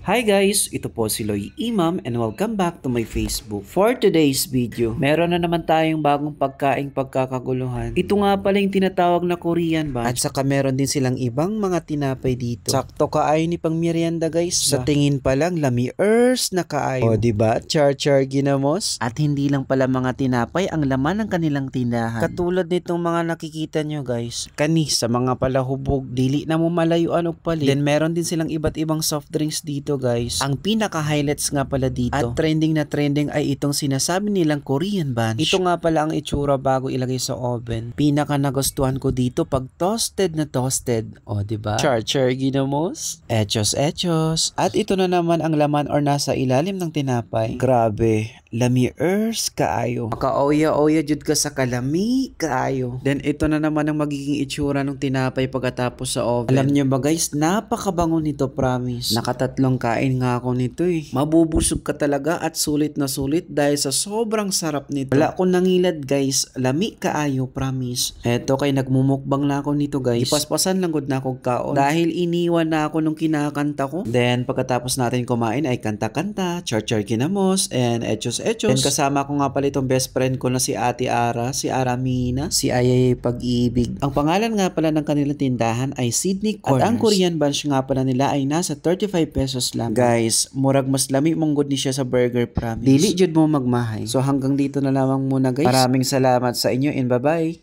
Hi guys, ito po si Loy Imam and welcome back to my Facebook. For today's video, meron na naman tayong bagong pagkaing pagkakaguluhan. Ito nga pala yung tinatawag na Korean Bunch. At saka meron din silang ibang mga tinapay dito. Sakto kaayo ni pang merienda guys. Sa tingin pa lang, lami-ers na kaayo. O diba? Char-char ginamos. At hindi lang pala mga tinapay ang laman ng kanilang tindahan. Katulad nitong mga nakikita nyo guys. Kani sa mga palahubog, dili na mo malayuan og palit. Then meron din silang iba't ibang soft drinks dito guys. Ang pinaka-highlights nga pala dito at trending na trending ay itong sinasabi nilang Korean Bunch. Ito nga pala ang itsura bago ilagay sa oven. Pinaka nagustuhan ko dito pag toasted na toasted. O diba? Char-char ginamos. Echos-echos. At ito na naman ang laman or nasa ilalim ng tinapay. Grabe. Lami-ers kaayo. Maka-oya-oya jud ka sa kalami kaayo. Then ito na naman ang magiging itsura ng tinapay pagkatapos sa oven. Alam nyo ba guys, napakabango nito promise. Nakatatlong kain nga ako nito eh. Mabubusog ka talaga at sulit na sulit dahil sa sobrang sarap nito. Wala akong nangilad guys, lami kaayo promise. Eto kay nagmumukbang na ako nito guys. Ipaspasan lang gud na akong kaon. Dahil iniwan na ako nung kinakanta ko. Then pagkatapos natin kumain ay kanta-kanta, char-char kinamos, and echos-echos. Then kasama ko nga pala itong best friend ko na si Ate Ara, si Aramina, si Ayay Pag-ibig. Ang pangalan nga pala ng kanilang tindahan ay Sydney Corners. At ang Korean Bunch nga pala nila ay nasa 35 pesos lang. Guys, murag mas lami mong good ni siya sa burger promise. Dili jud mo magmahay. So hanggang dito na lamang muna guys. Maraming salamat sa inyo and bye-bye.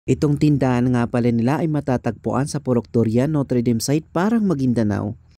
Itong tindahan nga pala nila ay matatagpuan sa Purok Durian, Notre Dame site, parang Maguindanao.